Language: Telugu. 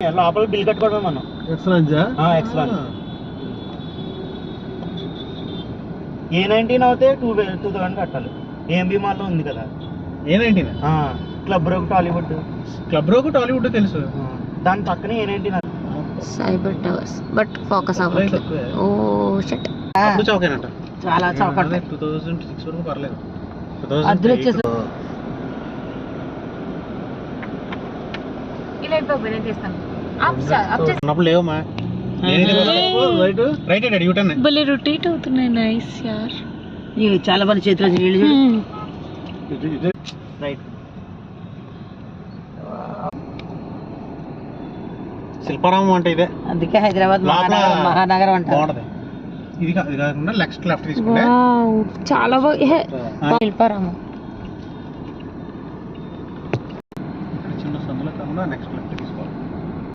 లోపల బిల్ కట్టుకోవడం మనం. ఎక్సలెన్స్ A19 అవుతే 2000 కట్టాలి. AMB మాల్లో ఉంది కదా A19. Club rock Tollywood. Club rock Tollywood తెలుసు. దాని పక్కనే A19 cyber towers but focus అవ్వట్లేదు. ఓ షట్ అప్పుడు చౌకేనంట. చాలా చౌకట్. 2006 వరకు పర్లేదు. అద్దెలు వచ్చేసి ఇలా బాబు నేను చేస్తాను. అప్పుడు లేవమ్మా. రైట్ రైట్ యూటర్న్ భలే రొటేట్ అవుతున్నాయి. నైస్ యార్. ఇవి చాలా మంది చేతిలో నీళ్ళు చూడు. రైట్. శిల్పారామం అంటే ఇదే. అందుకే హైదరాబాద్ మహానగరం అంటారు. బాగుంటది. ఇది కాకుండా నెక్స్ట్ లెఫ్ట్ తీసుకుంటే చాలా బాగా శిల్పారామం.